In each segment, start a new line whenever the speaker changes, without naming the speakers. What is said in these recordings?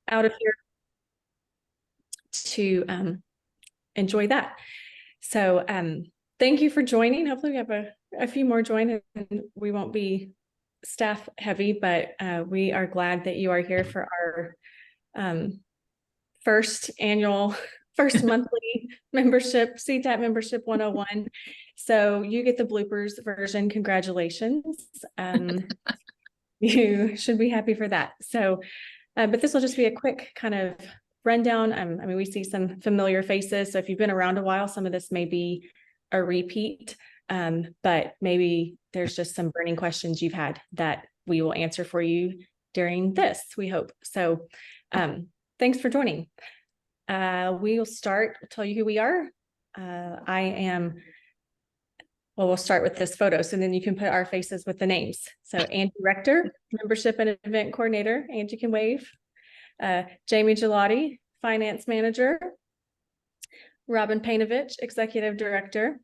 out of here to enjoy that. So thank you for joining. Hopefully we have a few more join and we won't be staff heavy, but we are glad that you are here for our first monthly membership, CTAT Membership 101. So you get the bloopers version. Congratulations. You should be happy for that. So, but this will just be a quick kind of rundown. I mean, we see some familiar faces. So if you've been around a while, some of this may be a repeat, but maybe there's just some burning questions you've had that we will answer for you during this, we hope. So thanks for joining. We will start, tell you who we are. We'll start with this photo, so then you can put our faces with the names. So Angie Rector, Membership and Event Coordinator. Angie can wave. Jamie Gelati, Finance Manager. Robin Painovich, Executive Director.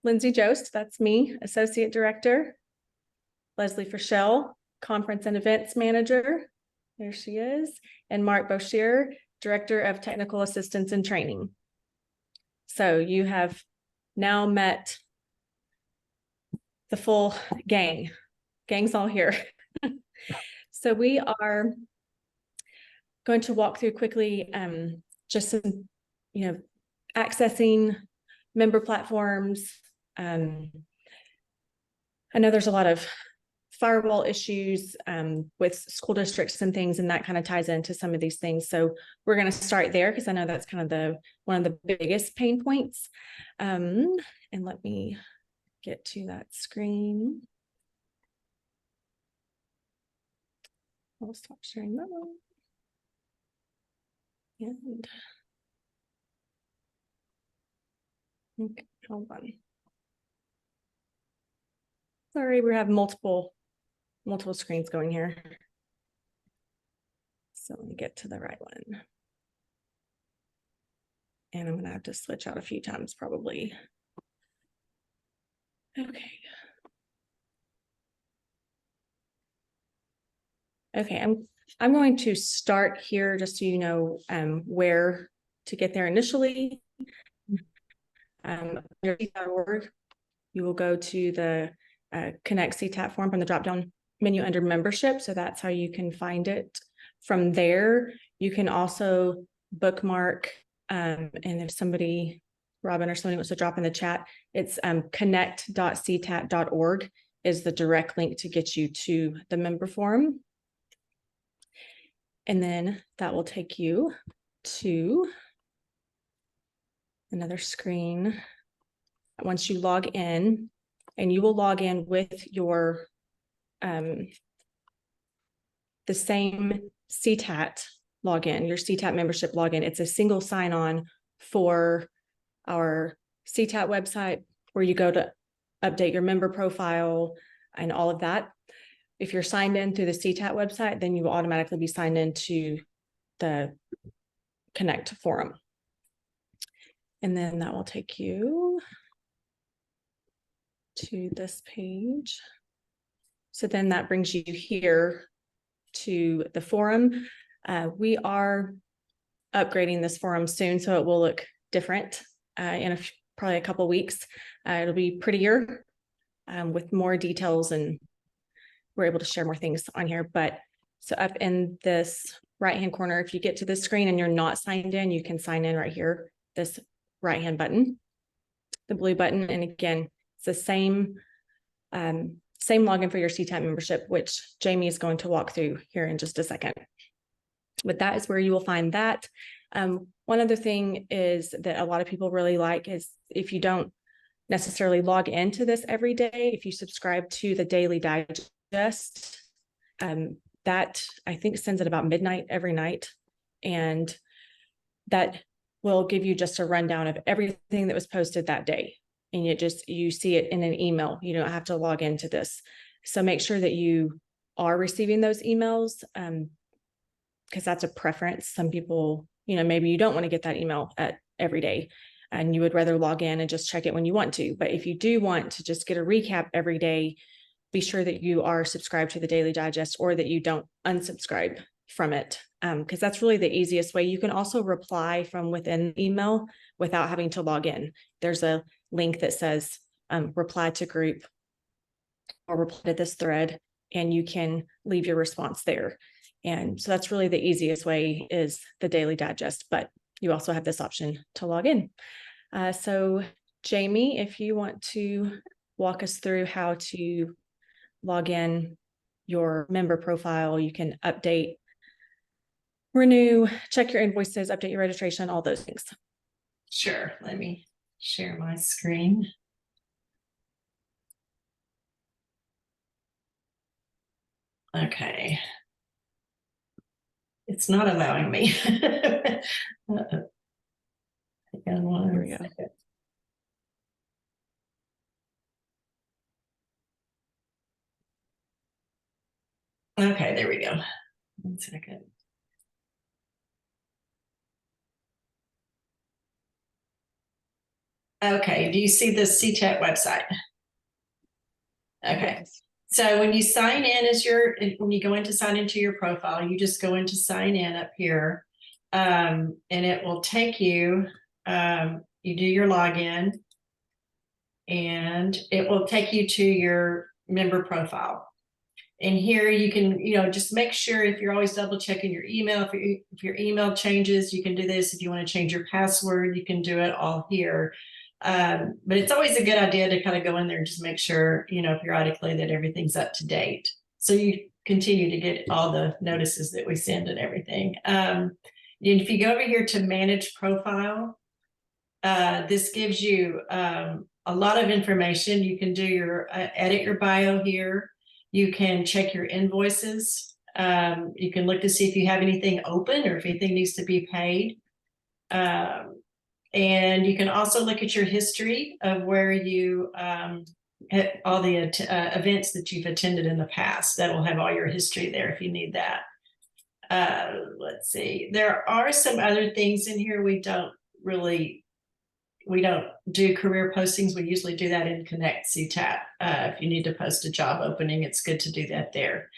Lindsay Jost, that's me, Associate Director. Leslie Frischel, Conference and Events Manager. There she is. And Mark Boshier, Director of Technical Assistance and Training. So you have now met the full gang. Gang's all here. So we are going to walk through quickly just some, accessing member platforms. I know there's a lot of firewall issues with school districts and things, and that kind of ties into some of these things. So we're going to start there because I know that's kind of one of the biggest pain points. And let me get to that screen. I'll stop sharing that one. And okay, hold on. Sorry, we have multiple screens going here. So let me get to the right one. And I'm going to have to switch out a few times probably. Okay. Okay, I'm going to start here just so you know where to get there initially. CTAT.org, you will go to the Connect CTAT form from the drop-down menu under membership. So that's how you can find it. From there, you can also bookmark, and if somebody, Robin or somebody wants to drop in the chat, it's connect.ctat.org is the direct link to get you to the member form. And then that will take you to another screen. Once you log in, and you will log in with your the same CTAT login, your CTAT membership login. It's a single sign-on for our CTAT website where you go to update your member profile and all of that. If you're signed in through the CTAT website, then you will automatically be signed into the Connect forum. And then that will take you to this page. So then that brings you here to the forum. We are upgrading this forum soon, so it will look different in probably a couple weeks. It'll be prettier with more details, and we're able to share more things on here. But so up in this right-hand corner, if you get to this screen and you're not signed in, you can sign in right here, this right-hand button, the blue button. And again, it's the same login for your CTAT membership, which Jamie is going to walk through here in just a second. But that is where you will find that. One other thing is that a lot of people really like is if you don't necessarily log into this every day, if you subscribe to the daily digest, that I think sends at about midnight every night. And that will give you just a rundown of everything that was posted that day. And you see it in an email. You don't have to log into this. So make sure that you are receiving those emails, because that's a preference. Some people, maybe you don't want to get that email every day and you would rather log in and just check it when you want to. But if you do want to just get a recap every day, be sure that you are subscribed to the Daily Digest or that you don't unsubscribe from it, because that's really the easiest way. You can also reply from within email without having to log in. There's a link that says reply to group or reply to this thread, and you can leave your response there. And so that's really the easiest way, is the daily digest, but you also have this option to log in. So Jamie, if you want to walk us through how to log in your member profile, you can update, renew, check your invoices, update your registration, all those things.
Sure, let me share my screen. Okay. It's not allowing me. Here we go. Okay, there we go. 1 second. Okay, do you see the CTAT website? Okay. Yes. So when you sign in when you go in to sign into your profile, you just go into sign in up here, and it will take you, you do your login, and it will take you to your member profile. And here you can, just make sure, if you're always double checking your email, if your email changes, you can do this. If you want to change your password, you can do it all here. But it's always a good idea to kind of go in there and just make sure, periodically, that everything's up to date, so you continue to get all the notices that we send and everything. And if you go over here to manage profile, this gives you a lot of information. You can do your edit your bio here. You can check your invoices. You can look to see if you have anything open or if anything needs to be paid. And you can also look at your history of where you all the events that you've attended in the past. That will have all your history there if you need that. Let's see. There are some other things in here. We don't do career postings. We usually do that in Connect CTAT. If you need to post a job opening, it's good to do that there.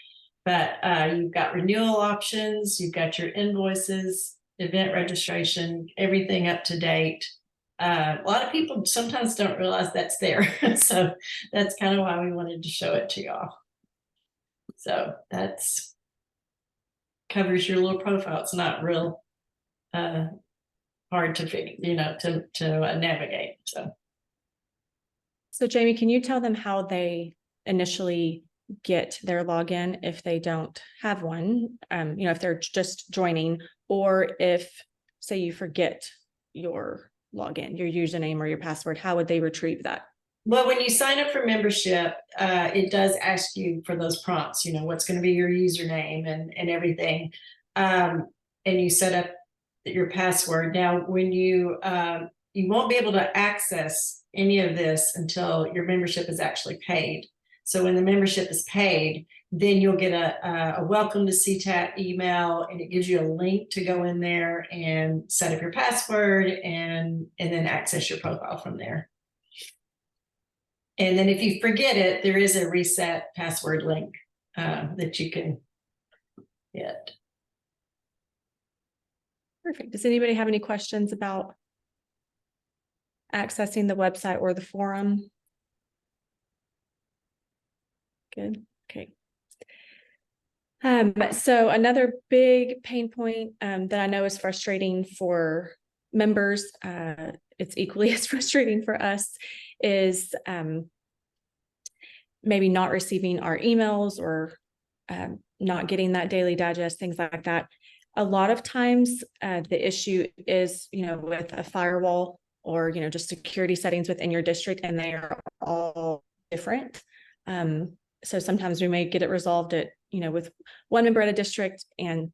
But you've got renewal options, you've got your invoices, event registration, everything up to date. A lot of people sometimes don't realize that's there. So that's kind of why we wanted to show it to y'all. So that's covers your little profile. It's not real hard to figure, to navigate.
So Jamie, can you tell them how they initially get their login if they don't have one? If they're just joining, or if, say, you forget your login, your username or your password, how would they retrieve that?
Well, when you sign up for membership, it does ask you for those prompts, what's going to be your username and everything. And you set up your password. Now, when you won't be able to access any of this until your membership is actually paid. So when the membership is paid, then you'll get a welcome to CTAT email, and it gives you a link to go in there and set up your password and then access your profile from there. And then if you forget it, there is a reset password link that you can get.
Perfect. Does anybody have any questions about accessing the website or the forum? Good. Okay. So another big pain point that I know is frustrating for members, it's equally as frustrating for us, is maybe not receiving our emails or not getting that daily digest, things like that. A lot of times the issue is, with a firewall or, just security settings within your district, and they are all different. So sometimes we may get it resolved at, with one member at a district, and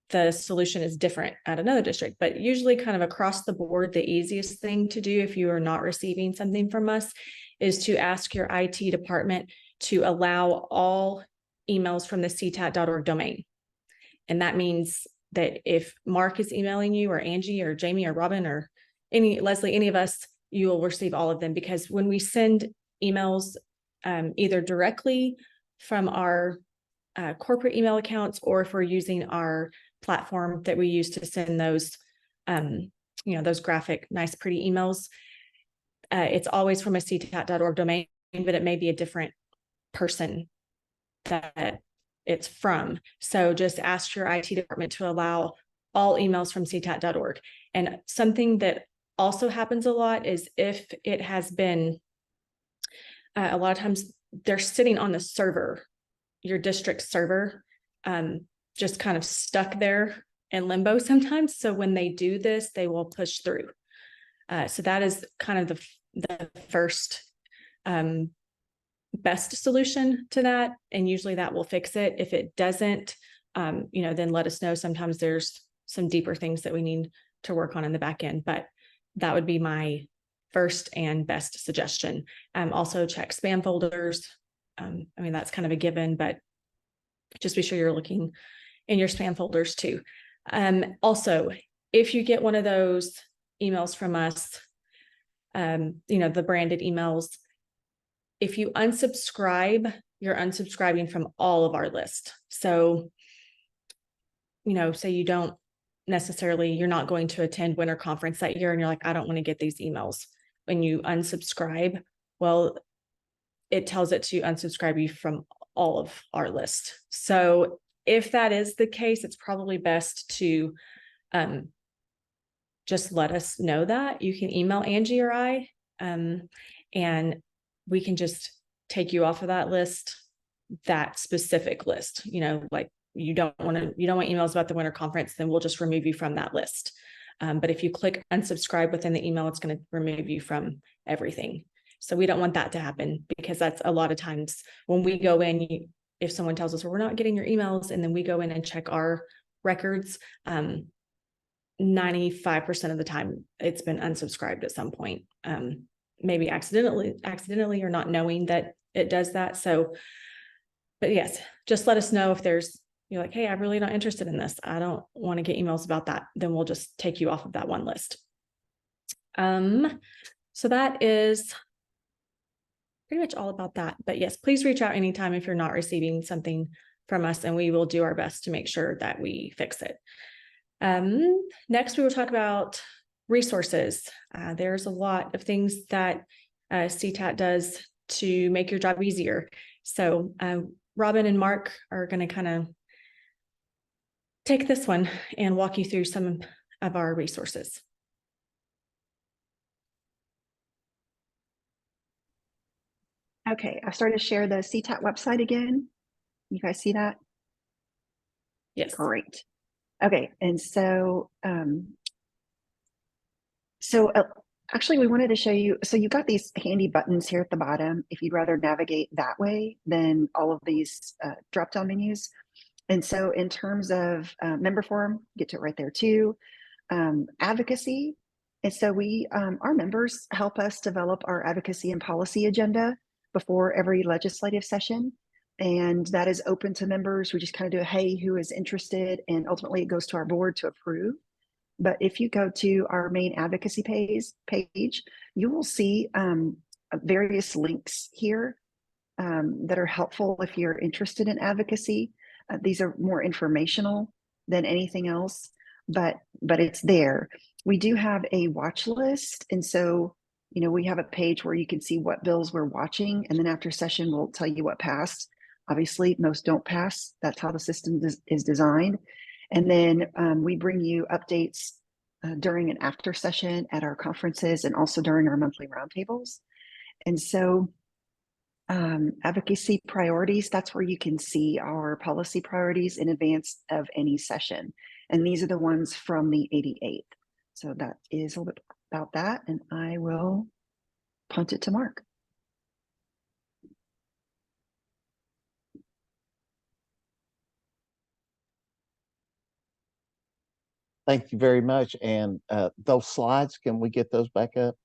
the solution is different at another district. But usually kind of across the board, the easiest thing to do if you are not receiving something from us is to ask your IT department to allow all emails from the ctat.org domain. And that means that if Mark is emailing you, or Angie or Jamie or Robin or Leslie, any of us, you will receive all of them, because when we send emails either directly from our corporate email accounts, or if we're using our platform that we use to send those, those graphic, nice, pretty emails, it's always from a ctat.org domain, but it may be a different person that it's from. So just ask your IT department to allow all emails from ctat.org. And something that also happens a lot is if it has been, a lot of times they're sitting on the server, your district server, just kind of stuck there in limbo sometimes. So when they do this, they will push through. So that is kind of the first best solution to that. And usually that will fix it. If it doesn't, then let us know. Sometimes there's some deeper things that we need to work on in the back end, but that would be my first and best suggestion. Also check spam folders. That's kind of a given, but just be sure you're looking in your spam folders too. Also, if you get one of those emails from us, the branded emails, if you unsubscribe, you're unsubscribing from all of our list. So, say you don't necessarily, you're not going to attend winter conference that year and you're like, I don't want to get these emails. When you unsubscribe, well, it tells it to unsubscribe you from all of our list. So if that is the case, it's probably best to just let us know that. You can email Angie or I, and we can just take you off of that list, that specific list. Like you don't want emails about the winter conference, then we'll just remove you from that list. But if you click unsubscribe within the email, it's going to remove you from everything. So we don't want that to happen, because that's a lot of times when we go in, if someone tells us, well, we're not getting your emails, and then we go in and check our records, 95% of the time it's been unsubscribed at some point, maybe accidentally or not knowing that it does that. So, but yes, just let us know if you're like, hey, I'm really not interested in this. I don't want to get emails about that. Then we'll just take you off of that one list. So that is pretty much all about that. But yes, please reach out anytime if you're not receiving something from us, and we will do our best to make sure that we fix it. Next, we will talk about resources. There's a lot of things that CTAT does to make your job easier. So Robin and Mark are going to kind of take this one and walk you through some of our resources.
Okay, I've started to share the CTAT website again. You guys see that?
Yes.
Great. Okay, and so actually we wanted to show you, so you've got these handy buttons here at the bottom if you'd rather navigate that way than all of these drop-down menus. And so in terms of member forum, get to it right there too. Advocacy. And so our members help us develop our advocacy and policy agenda before every legislative session. And that is open to members. We just kind of do a, hey, who is interested? And ultimately it goes to our board to approve. But if you go to our main advocacy page, you will see various links here that are helpful if you're interested in advocacy. These are more informational than anything else, but it's there. We do have a watch list. And so, we have a page where you can see what bills we're watching. And then after session, we'll tell you what passed. Obviously, most don't pass. That's how the system is designed. And then we bring you updates during and after session at our conferences and also during our monthly roundtables. And so advocacy priorities, that's where you can see our policy priorities in advance of any session. And these are the ones from the 88th. So that is a little bit about that. And I will punt it to Mark.
Thank you very much. And those slides, can we get those back up?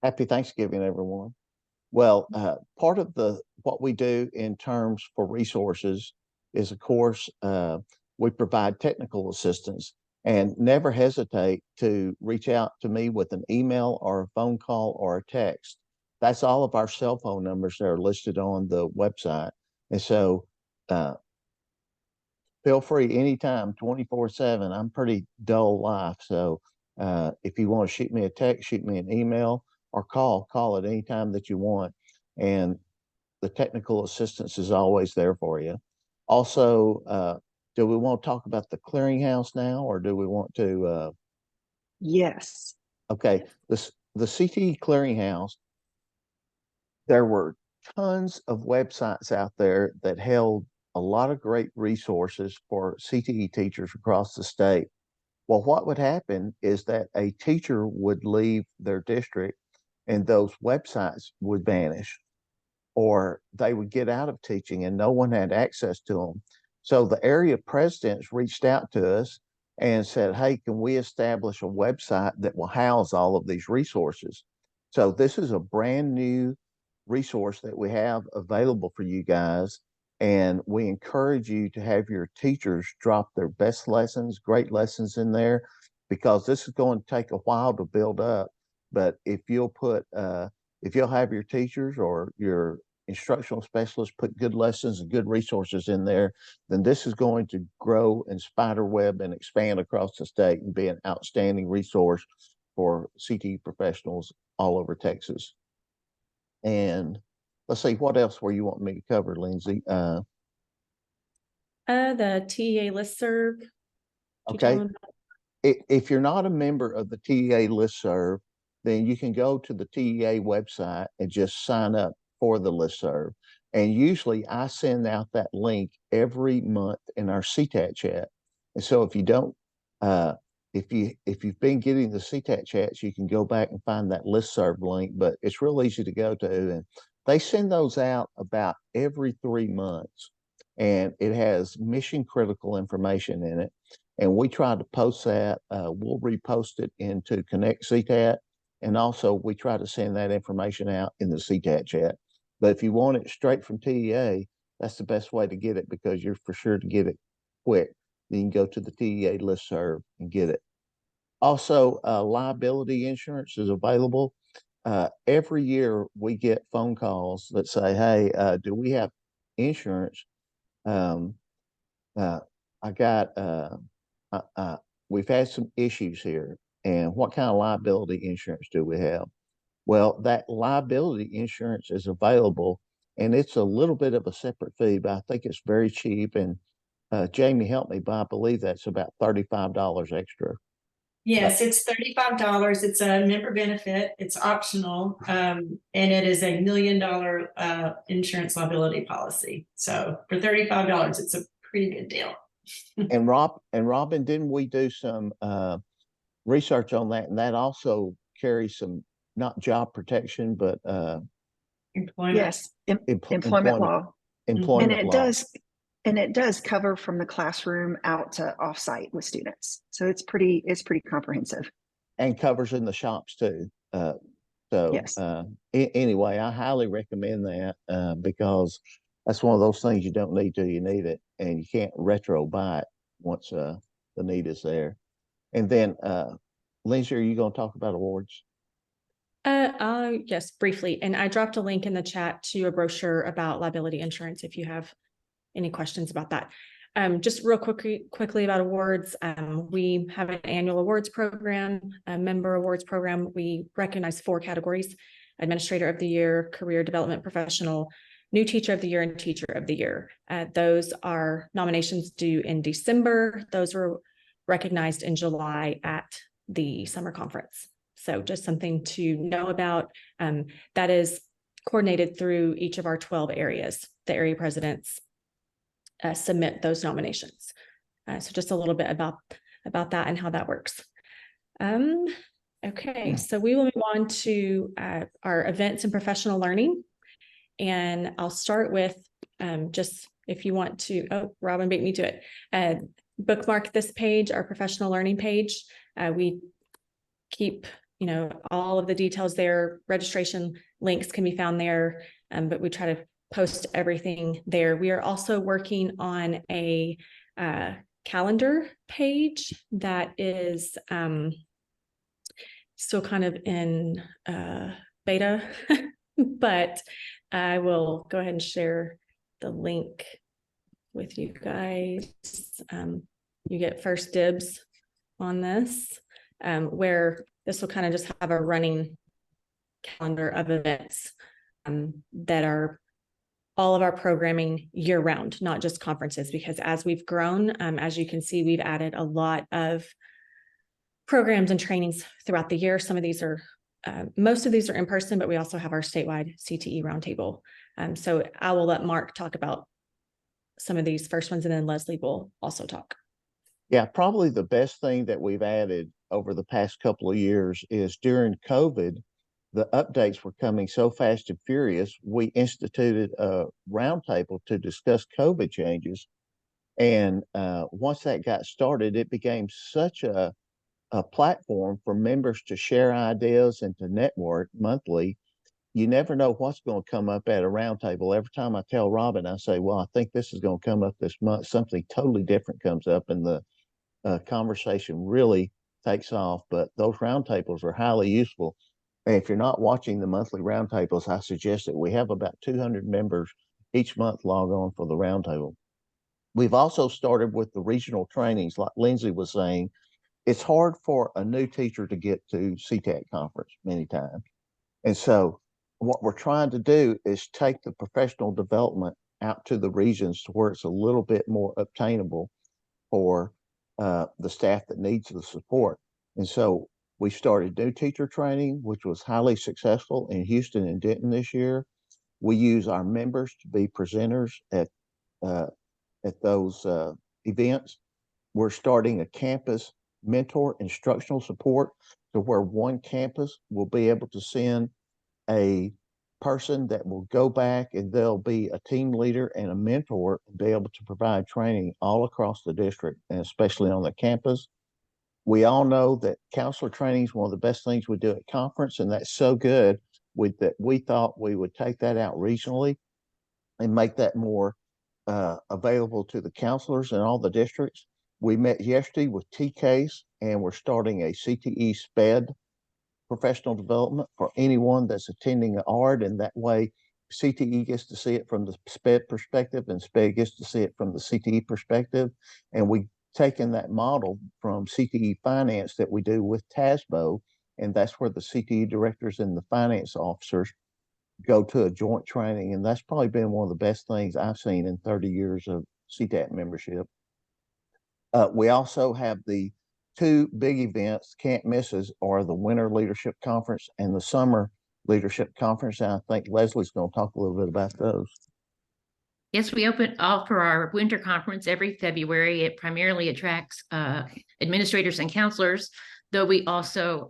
Happy Thanksgiving, everyone. Well, part of what we do in terms for resources is, of course, we provide technical assistance, and never hesitate to reach out to me with an email or a phone call or a text. that's all of our cell phone numbers that are listed on the website. And so feel free anytime, 24/7. I'm pretty dull life. So if you want to shoot me a text, shoot me an email, or call at any time that you want. And the technical assistance is always there for you. Also, do we want to talk about the clearinghouse now, or do we want to?
Yes.
Okay, the CTE clearinghouse, there were tons of websites out there that held a lot of great resources for CTE teachers across the state. Well, what would happen is that a teacher would leave their district and those websites would vanish, or they would get out of teaching and no one had access to them. So the area presidents reached out to us and said, hey, can we establish a website that will house all of these resources? So this is a brand new resource that we have available for you guys. And we encourage you to have your teachers drop their best lessons, great lessons in there, because this is going to take a while to build up. But if you'll have your teachers or your instructional specialists put good lessons and good resources in there, then this is going to grow and spider web and expand across the state and be an outstanding resource for CTE professionals all over Texas. And let's see, what else were you wanting me to cover, Lindsay?
The TEA listserv.
Okay. If you're not a member of the TEA listserv, then you can go to the TEA website and just sign up for the listserv. And usually I send out that link every month in our CTAT chat. And so if you don't, if you've been getting the CTAT chats, you can go back and find that listserv link, but it's real easy to go to. And they send those out about every 3 months. And it has mission critical information in it. And we try to post that. We'll repost it into Connect CTAT. And also we try to send that information out in the CTAT chat. But if you want it straight from TEA, that's the best way to get it, because you're for sure to get it quick. Then you can go to the TEA listserv and get it. Also, liability insurance is available. Every year we get phone calls that say, hey, do we have insurance? We've had some issues here, and what kind of liability insurance do we have? Well, that liability insurance is available, and it's a little bit of a separate fee, but I think it's very cheap. And Jamie, help me, but I believe that's about $35 extra.
Yes, it's $35. It's a member benefit. It's optional. And it is $1 million insurance liability policy. So for $35, it's a pretty good deal.
And Robin, didn't we do some research on that? And that also carries some, not job protection, but
Employment.
Yes, employment law.
employment
And it
law.
does cover from the classroom out to offsite with students. So it's pretty comprehensive.
And covers in the shops too.
Yes.
Anyway, I highly recommend that because that's one of those things you don't need till you need it, and you can't retro buy it once the need is there. And then, Lindsay, are you going to talk about awards?
Yes, briefly. And I dropped a link in the chat to a brochure about liability insurance if you have any questions about that. Just real quickly about awards. We have an annual awards program, a member awards program. We recognize 4 categories: Administrator of the Year, Career Development Professional, New Teacher of the Year, and Teacher of the Year. Those are nominations due in December. Those were recognized in July at the summer conference. So just something to know about. That is coordinated through each of our 12 areas. The area presidents submit those nominations. So just a little bit about that and how that works. Okay, so we will move on to our events and professional learning. And I'll start with just if you want to, oh, Robin beat me to it. Bookmark this page, our professional learning page. We keep, all of the details there. Registration links can be found there, but we try to post everything there. We are also working on a calendar page that is still kind of in beta but I will go ahead and share the link with you guys. You get first dibs on this, where this will kind of just have a running calendar of events that are all of our programming year round, not just conferences, because as we've grown, as you can see, we've added a lot of programs and trainings throughout the year. Some of these are, most of these are in person, but we also have our statewide CTE roundtable. So I will let Mark talk about some of these first ones, and then Leslie will also talk.
Yeah, probably the best thing that we've added over the past couple of years is during COVID, the updates were coming so fast and furious. We instituted a roundtable to discuss COVID changes. And once that got started, it became such a platform for members to share ideas and to network monthly. You never know what's going to come up at a roundtable. Every time I tell Robin, I say, well, I think this is going to come up this month. Something totally different comes up, and the conversation really takes off. But those roundtables are highly useful. And if you're not watching the monthly roundtables, I suggest that we have about 200 members each month log on for the roundtable. We've also started with the regional trainings, like Lindsay was saying. It's hard for a new teacher to get to CTAT conference many times. And so what we're trying to do is take the professional development out to the regions to where it's a little bit more obtainable for the staff that needs the support. And so we started new teacher training, which was highly successful in Houston and Denton this year. We use our members to be presenters at those events. We're starting a campus mentor instructional support, to where one campus will be able to send a person that will go back, and they'll be a team leader and a mentor and be able to provide training all across the district, and especially on the campus. We all know that counselor training is one of the best things we do at conference, and that's so good that we thought we would take that out regionally and make that more available to the counselors in all the districts. We met yesterday with TCASE, and we're starting a CTE SPED professional development for anyone that's attending an ARD, and that way CTE gets to see it from the SPED perspective, and SPED gets to see it from the CTE perspective. And we've taken that model from CTE finance that we do with TASBO, and that's where the CTE directors and the finance officers go to a joint training. And that's probably been one of the best things I've seen in 30 years of CTAT membership. We also have the two big events, can't misses, are the Winter Leadership Conference and the Summer Leadership Conference. And I think Leslie's going to talk a little bit about those.
Yes, we offer our winter conference every February. It primarily attracts administrators and counselors, though we also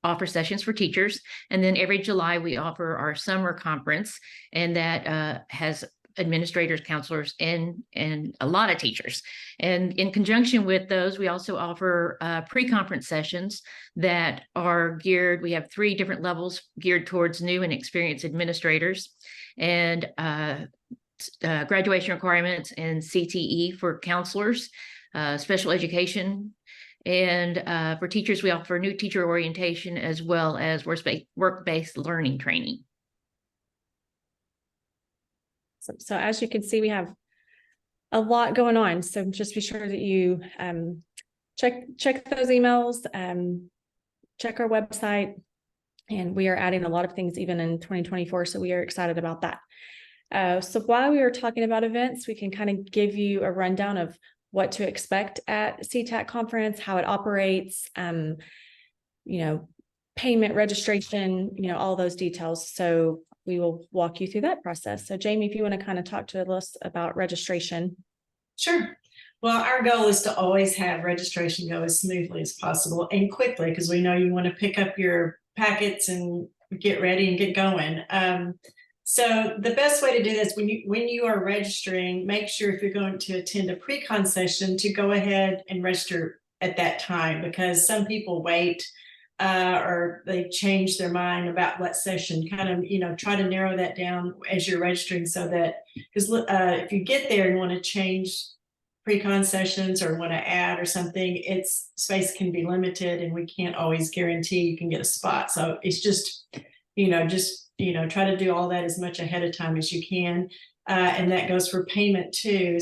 offer sessions for teachers. And then every July we offer our summer conference, and that has administrators, counselors, and a lot of teachers. And in conjunction with those, we also offer pre-conference sessions that are geared. We have 3 different levels geared towards new and experienced administrators, and graduation requirements and CTE for counselors, special education. And for teachers, we offer new teacher orientation as well as work-based learning training.
So as you can see, we have a lot going on. So just be sure that you check those emails, check our website, and we are adding a lot of things even in 2024. So we are excited about that. So while we are talking about events, we can kind of give you a rundown of what to expect at CTAT conference, how it operates, payment, registration, all those details. So we will walk you through that process. So Jamie, if you want to kind of talk to us about registration.
Sure. Well, our goal is to always have registration go as smoothly as possible and quickly, because we know you want to pick up your packets and get ready and get going. So the best way to do this, when you are registering, make sure if you're going to attend a pre-con session to go ahead and register at that time, because some people wait or they change their mind about what session. Kind of, try to narrow that down as you're registering, so that, because if you get there and want to change pre-con sessions or want to add or something, space can be limited, and we can't always guarantee you can get a spot. So it's just just, try to do all that as much ahead of time as you can. And that goes for payment too.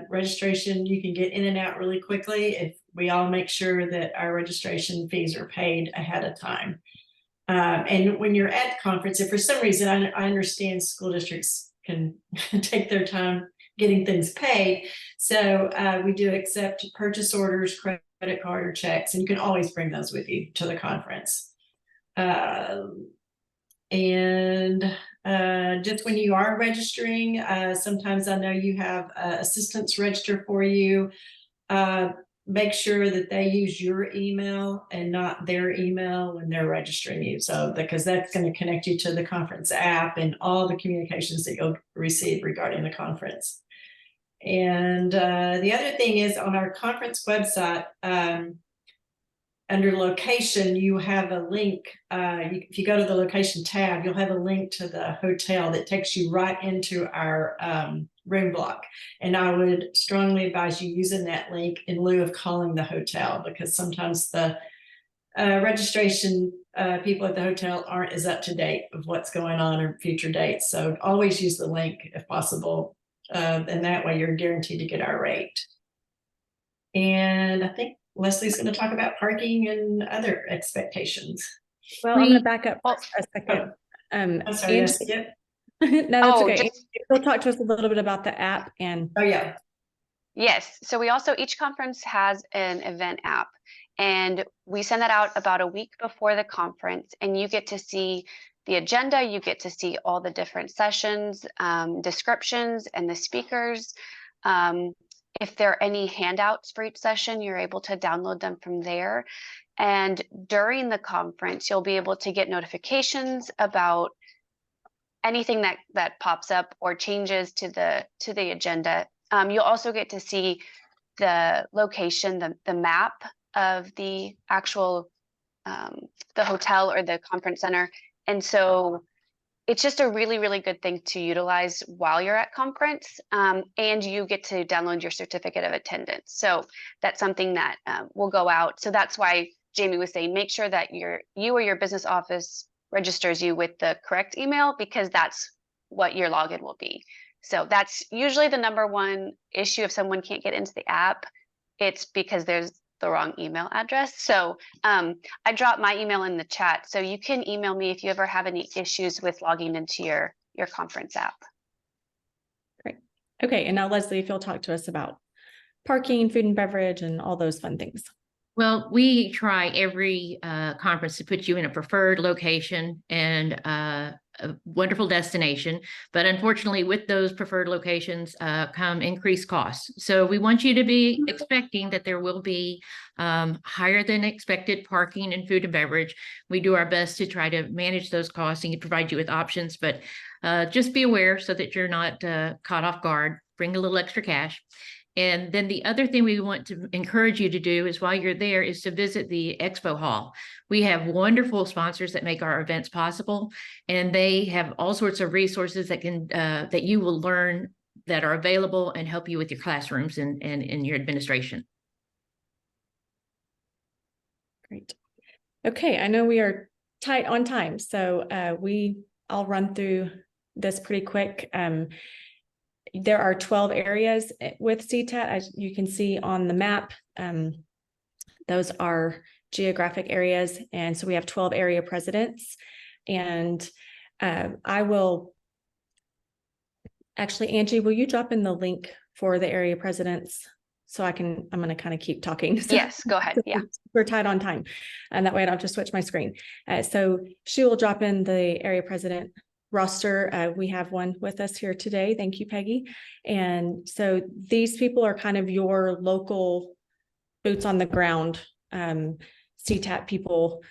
Registration, you can get in and out really quickly if we all make sure that our registration fees are paid ahead of time. And when you're at the conference, if for some reason I understand school districts can take their time getting things paid, so we do accept purchase orders, credit card, or checks, and you can always bring those with you to the conference. Just when you are registering, sometimes I know you have assistants register for you. Make sure that they use your email and not their email when they're registering you. So, because that's going to connect you to the conference app and all the communications that you'll receive regarding the conference. And the other thing is on our conference website, under location, you have a link. If you go to the location tab, you'll have a link to the hotel that takes you right into our room block. And I would strongly advise you using that link in lieu of calling the hotel, because sometimes the registration people at the hotel aren't as up to date of what's going on or future dates. So always use the link if possible. And that way you're guaranteed to get our rate. And I think Leslie's going to talk about parking and other expectations.
Well, I'm going to back up for a second.
I'm sorry,
Angie,
skip.
no, that's
Oh,
okay. We'll talk to us a little bit about the app and.
Oh yeah.
Yes. So we also, each conference has an event app, and we send that out about a week before the conference, and you get to see the agenda, you get to see all the different sessions, descriptions, and the speakers. If there are any handouts for each session, you're able to download them from there. And during the conference, you'll be able to get notifications about anything that pops up or changes to the agenda. You'll also get to see the location, the map of the actual the hotel or the conference center. And so it's just a really, really good thing to utilize while you're at conference, and you get to download your certificate of attendance. So that's something that will go out. So that's why Jamie was saying, make sure that you or your business office registers you with the correct email, because that's what your login will be. So that's usually the number one issue if someone can't get into the app. It's because there's the wrong email address. So I dropped my email in the chat, so you can email me if you ever have any issues with logging into your conference app.
Great. Okay, and now Leslie, if you'll talk to us about parking, food and beverage, and all those fun things.
Well, we try every conference to put you in a preferred location and a wonderful destination. But unfortunately, with those preferred locations come increased costs. So we want you to be expecting that there will be higher than expected parking and food and beverage. We do our best to try to manage those costs and provide you with options, but just be aware so that you're not caught off guard. Bring a little extra cash. And then the other thing we want to encourage you to do is while you're there is to visit the expo hall. We have wonderful sponsors that make our events possible, and they have all sorts of resources that can that you will learn that are available and help you with your classrooms and in your administration.
Great. Okay, I know we are tight on time, so I'll run through this pretty quick. There are 12 areas with CTAT, as you can see on the map. Those are geographic areas. And so we have 12 area presidents. And I will actually, Angie, will you drop in the link for the area presidents? So I'm going to kind of keep talking.
Yes, go ahead. Yeah.
We're tight on time. And that way I don't have to switch my screen. So she will drop in the area president roster. We have one with us here today. Thank you, Peggy. And so these people are kind of your local boots on the ground CTAT people.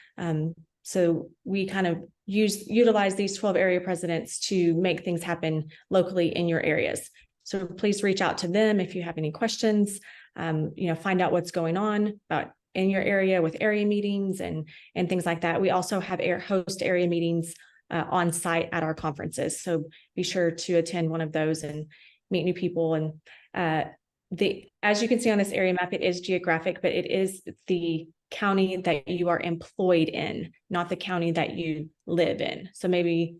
So we kind of utilize these 12 area presidents to make things happen locally in your areas. So please reach out to them if you have any questions, find out what's going on about in your area with area meetings and things like that. We also have host area meetings on site at our conferences. So be sure to attend one of those and meet new people. And as you can see on this area map, it is geographic, but it is the county that you are employed in, not the county that you live in. So maybe,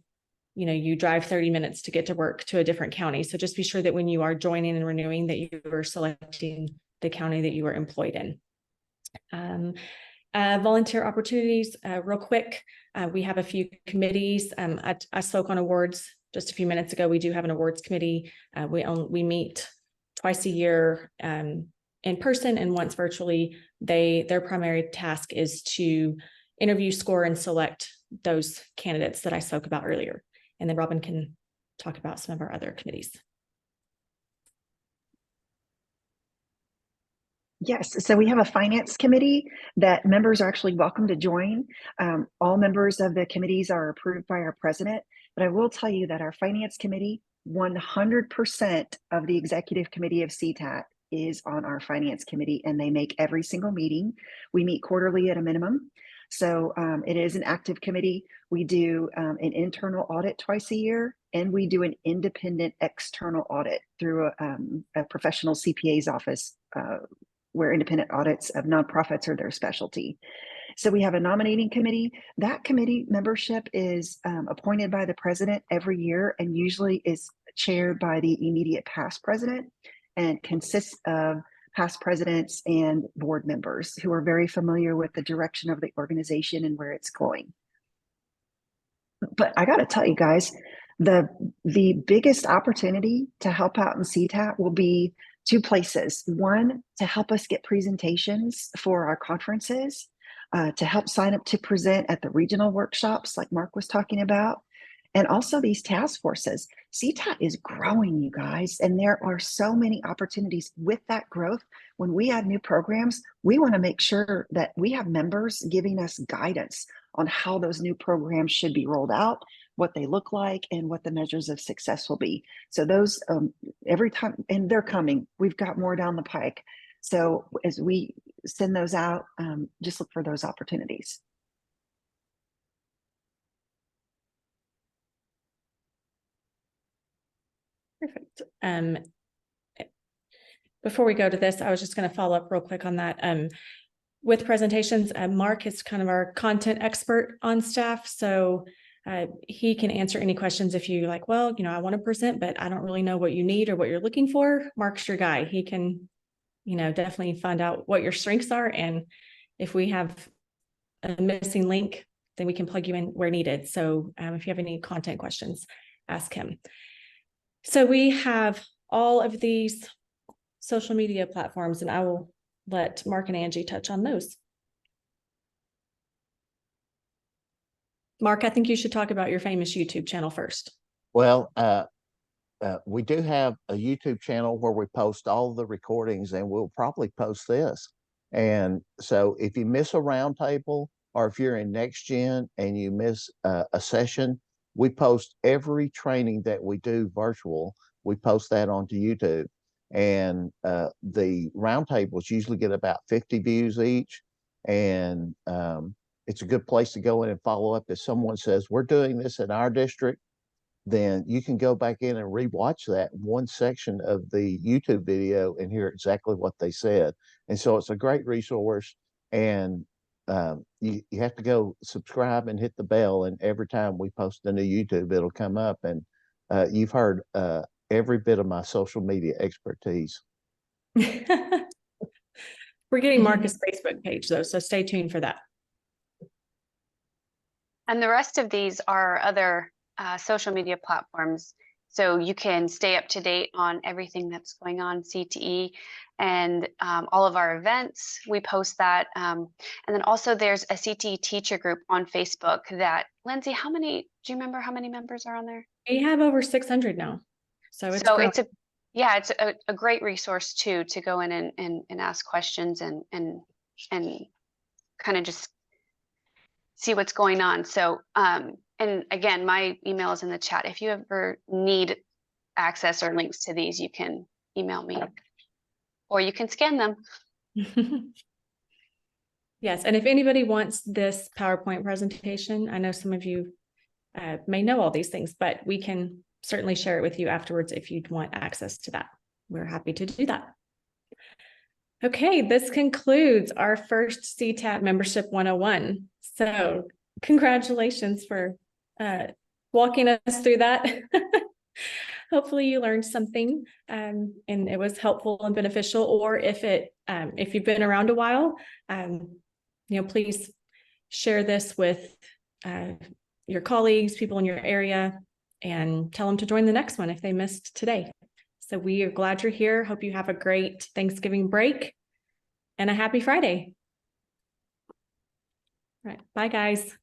you know, you drive 30 minutes to get to work to a different county. So just be sure that when you are joining and renewing that you are selecting the county that you are employed in. Volunteer opportunities, real quick. We have a few committees. I spoke on awards just a few minutes ago. We do have an awards committee. We meet twice a year in person and once virtually. Their primary task is to interview, score, and select those candidates that I spoke about earlier. And then Robin can talk about some of our other committees.
Yes, so we have a finance committee that members are actually welcome to join. All members of the committees are approved by our president, but I will tell you that our finance committee, 100% of the executive committee of CTAT is on our finance committee, and they make every single meeting. We meet quarterly at a minimum. So it is an active committee. We do an internal audit twice a year, and we do an independent external audit through a professional CPA's office, where independent audits of nonprofits are their specialty. So we have a nominating committee. That committee membership is appointed by the president every year and usually is chaired by the immediate past president and consists of past presidents and board members who are very familiar with the direction of the organization and where it's going. But I got to tell you guys, the biggest opportunity to help out in CTAT will be two places. One, to help us get presentations for our conferences, to help sign up to present at the regional workshops like Mark was talking about, and also these task forces. CTAT is growing, you guys, and there are so many opportunities with that growth. When we add new programs, we want to make sure that we have members giving us guidance on how those new programs should be rolled out, what they look like, and what the measures of success will be. So those every time, and they're coming, we've got more down the pike. So as we send those out, just look for those opportunities.
Perfect. Before we go to this, I was just going to follow up real quick on that. With presentations, Mark is kind of our content expert on staff. So he can answer any questions if you like, well, you know, I want to present, but I don't really know what you need or what you're looking for. Mark's your guy. He can, you know, definitely find out what your strengths are. And if we have a missing link, then we can plug you in where needed. So if you have any content questions, ask him. So we have all of these social media platforms, and I will let Mark and Angie touch on those. Mark, I think you should talk about your famous YouTube channel first.
Well, we do have a YouTube channel where we post all the recordings, and we'll probably post this. And so if you miss a roundtable, or if you're in Next Gen and you miss a session, we post every training that we do virtual. We post that onto YouTube. And the roundtables usually get about 50 views each. And it's a good place to go in and follow up. If someone says, we're doing this in our district, then you can go back in and rewatch that one section of the YouTube video and hear exactly what they said. And so it's a great resource. And you have to go subscribe and hit the bell. And every time we post a new YouTube, it'll come up. And you've heard every bit of my social media expertise.
We're getting Marcus' Facebook page though, so stay tuned for that.
And the rest of these are other social media platforms. So you can stay up to date on everything that's going on CTE and all of our events. We post that. And then also there's a CTE teacher group on Facebook that, Lindsay, do you remember how many members are on there?
We have over 600 now. So it's
a great resource too, to go in and ask questions and kind of just see what's going on. So, and again, my email is in the chat. If you ever need access or links to these, you can email me or you can scan them.
Yes. And if anybody wants this PowerPoint presentation, I know some of you may know all these things, but we can certainly share it with you afterwards if you'd want access to that. We're happy to do that. Okay, this concludes our first CTAT Membership 101. So congratulations for walking us through that. Hopefully you learned something and it was helpful and beneficial, or if you've been around a while, please share this with your colleagues, people in your area, and tell them to join the next one if they missed today. So we are glad you're here. Hope you have a great Thanksgiving break and a happy Friday. All right. Bye, guys.